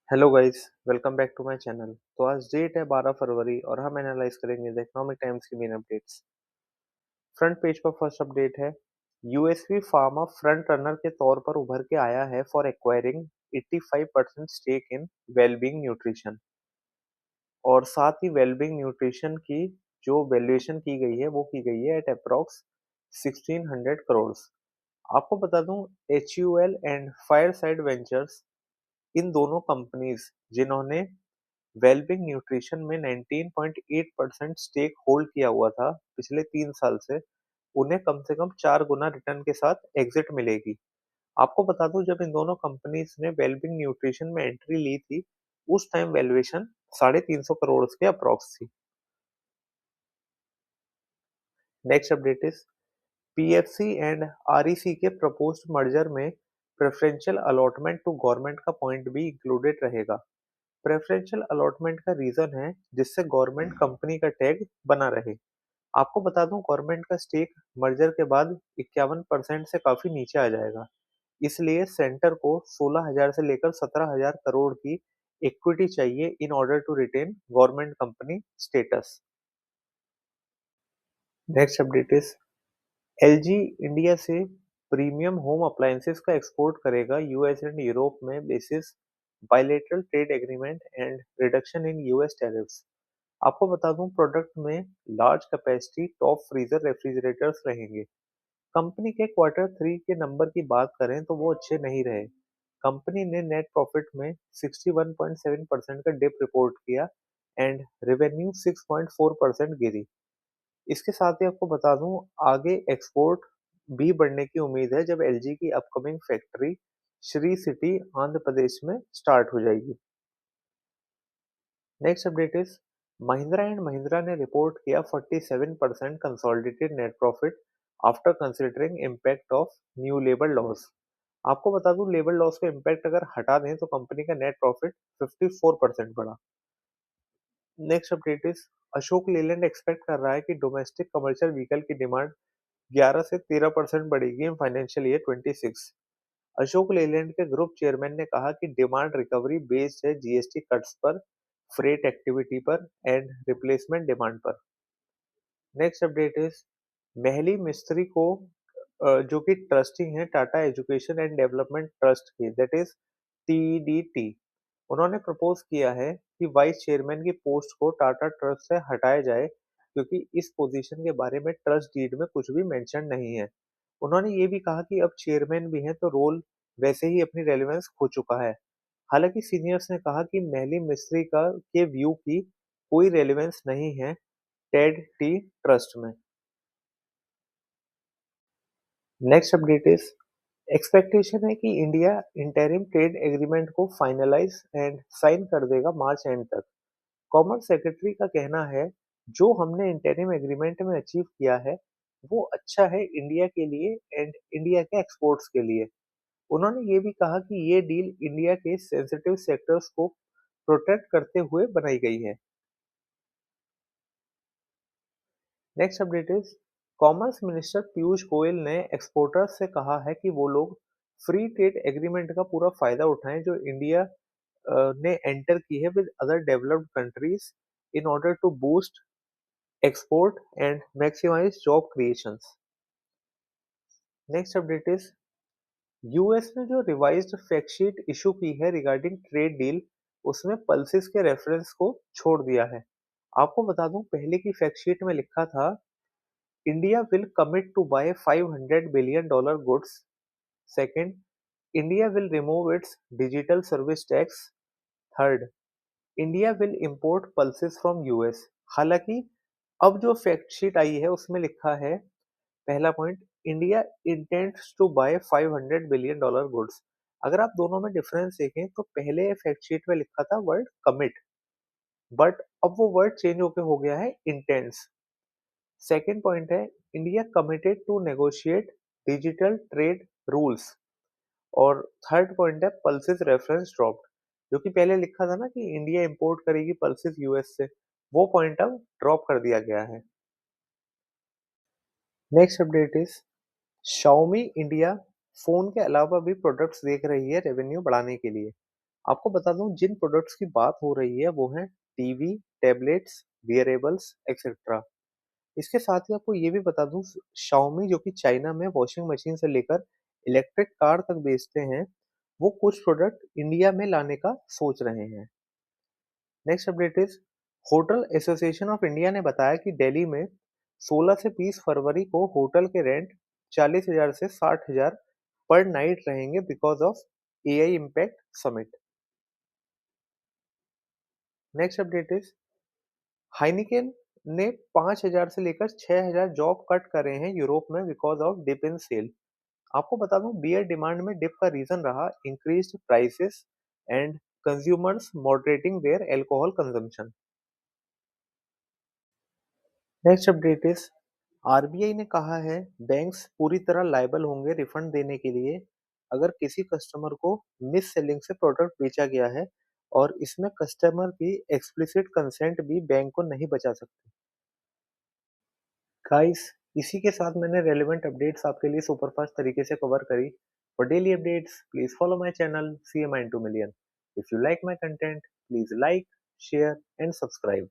Hello guys, welcome back to my channel. तो आज date है 12 फरवरी और हम एनालाइज करेंगे द इकोनॉमिक टाइम्स की मेन अपडेट्स। फ्रंट पेज पर फर्स्ट अपडेट है। यूएसवी फार्मा फ्रंट रनर के तौर पर उभर के आया है for acquiring 85% stake in Wellbeing Nutrition. और साथ ही वेलबींग न्यूट्रिशन की जो वैल्यूएशन की गई है वो की गई है एट अप्रॉक्स 1600 करोड़। आपको बता दूं, HUL and Fireside Ventures, इन दोनों कंपनीज जिन्होंने वेलबींग न्यूट्रिशन में 19.8% स्टेक होल्ड किया हुआ था पिछले 3 साल से, उन्हें कम से कम 4 गुना रिटर्न के साथ एग्जिट मिलेगी। आपको बता दूं, जब इन दोनों कंपनीज ने वेलबींग न्यूट्रिशन में एंट्री ली थी, उस टाइम वैल्यूएशन 350 करोड़ के अप्रॉक्स थी। Next update is PFC and REC के प्रपोज्ड मर्जर में प्रेफरेंशियल अलॉटमेंट टू गवर्नमेंट का पॉइंट भी इंक्लूडेड रहेगा। प्रेफरेंशियल अलॉटमेंट का रीजन है जिससे गवर्नमेंट कंपनी का टैग बना रहे। आपको बता दूं, गवर्नमेंट का स्टेक मर्जर के बाद 51% से काफी नीचे आ जाएगा। इसलिए सेंटर को 16,000 से लेकर 17,000 करोड़ की इक्विटी चाहिए in order to retain government company status. Next update is LG India से प्रीमियम होम अप्लायंसेस का एक्सपोर्ट करेगा यूएस एंड यूरोप में basis bilateral trade agreement and reduction in US tariffs. आपको बता दूं, प्रोडक्ट में large capacity top freezer refrigerators रहेंगे। Company के क्वार्टर 3 के नंबर की बात करें तो वो अच्छे नहीं रहे। कंपनी ने नेट प्रॉफिट में 61.7% का डिप रिपोर्ट किया एंड रेवेन्यू 6.4% गिरी। इसके साथ ही आपको बता दूं, आगे एक्सपोर्ट भी बढ़ने की उम्मीद है जब LG की upcoming factory Sri City Andhra Pradesh में स्टार्ट हो जाएगी। Next update is Mahindra and Mahindra ने रिपोर्ट किया 47% consolidated net profit after considering impact of new labour loss. आपको बता दूं, लेबर लॉस का इम्पैक्ट अगर हटा दें तो कंपनी का नेट प्रॉफिट 54% बढ़ा। Next update is Ashok Leyland expect कर रहा है कि डोमेस्टिक कमर्शियल व्हीकल की डिमांड 11 से 13% बढ़ेगी in financial year 26। Ashok Leyland के ग्रुप चेयरमैन ने कहा कि डिमांड रिकवरी बेस्ड है GST कट्स पर, फ्रेट एक्टिविटी पर एंड रिप्लेसमेंट डिमांड पर। नेक्स्ट अपडेट इज महली मिस्त्री को जो कि ट्रस्टी हैं Tata education and development trust की, दैट इज TEDT, उन्होंने प्रपोज किया है कि वाइस चेयरमैन की पोस्ट को टाटा ट्रस्ट से हटाया जाए क्योंकि इस पोजीशन के बारे में ट्रस्ट डीड में कुछ भी मेंशन नहीं है। उन्होंने ये भी कहा कि अब चेयरमैन भी हैं तो रोल वैसे ही अपनी रेलेवेंस खो चुका है। हालांकि सीनियर्स ने कहा कि महली मिस्त्री का के व्यू की कोई रेलेवेंस नहीं है टेड टी ट्रस्ट में। नेक्स्ट अपडेट इज एक्सपेक्टेशन है कि इंडिया इंटरिम ट्रेड एग्रीमेंट को फाइनलाइज एंड साइन कर देगा मार्च एंड तक। कॉमर्स सेक्रेटरी का कहना है, जो हमने इंटरिम एग्रीमेंट में अचीव किया है वो अच्छा है इंडिया के लिए एंड इंडिया के एक्सपोर्ट्स के लिए। उन्होंने ये भी कहा कि ये डील इंडिया के सेंसिटिव सेक्टर्स को प्रोटेक्ट करते हुए बनाई गई है। Next update is commerce minister Piyush Goyal ने एक्सपोर्टर्स से कहा है कि वो लोग फ्री ट्रेड एग्रीमेंट का पूरा फायदा उठाएं जो इंडिया ने एंटर की है with other developed countries in order to boost export and maximise job creations. Next update is US ने जो रिवाइज्ड फैक्ट शीट इशू की है रिगार्डिंग ट्रेड डील, उसमें पल्सिस के रेफरेंस को छोड़ दिया है। आपको बता दूं, पहले की फैक्ट शीट में लिखा था India will commit to buy $500 billion goods. Second, India will remove its digital service tax. Third, India will import pulses from US. हालांकि अब जो फैक्ट शीट आई है उसमें लिखा है, पहला point, India intends to buy $500 billion goods. अगर आप दोनों में डिफरेंस देखें तो पहले फैक्ट शीट में लिखा था वर्ड कमिट, बट अब वो वर्ड चेंज होके हो गया है इंटेंड्स। सेकेंड पॉइंट है, India committed to negotiate digital trade rules. और थर्ड पॉइंट है पल्सिस रेफरेंस ड्रॉप्ड। जो कि पहले लिखा था ना कि इंडिया इंपोर्ट करेगी पल्सिस यूएस से, वो पॉइंट अब ड्रॉप कर दिया गया है। Next update is Xiaomi India phone के अलावा भी प्रोडक्ट्स देख रही है रेवेन्यू बढ़ाने के लिए। आपको बता दूं जिन प्रोडक्ट्स की बात हो रही है वो हैं टीवी, टैबलेट्स, वियरेबल्स एक्सेट्रा। इसके साथ ही आपको ये भी बता दूं शाओमी जो कि चाइना में वॉशिंग मशीन से लेकर इलेक्ट्रिक कार तक बेचते हैं, वो कुछ प्रोडक्ट इंडिया में लाने का सोच रहे हैं। Next update is hotel association of India ने बताया कि दिल्ली में 16 से 20 फरवरी को होटल के रेंट 40,000 से 60,000 पर नाइट रहेंगे because of AI impact summit. Next update is Heineken ने 5,000 से लेकर 6,000 जॉब कट करे हैं यूरोप में because of dip in sale. आपको बता दूं बियर डिमांड में डिप का रीजन रहा increased prices and consumers moderating their alcohol consumption. Next update is RBI ने कहा है बैंक्स पूरी तरह लायबल होंगे रिफंड देने के लिए अगर किसी कस्टमर को मिस सेलिंग से प्रोडक्ट बेचा गया है और इसमें कस्टमर की एक्सप्लिसिट कंसेंट भी बैंक को नहीं बचा सकती। गाइस, इसी के साथ मैंने रेलेवेंट अपडेट्स आपके लिए सुपरफास्ट तरीके से कवर करी। For daily updates please follow my channel CMI into million। If you like my content please like, share and subscribe.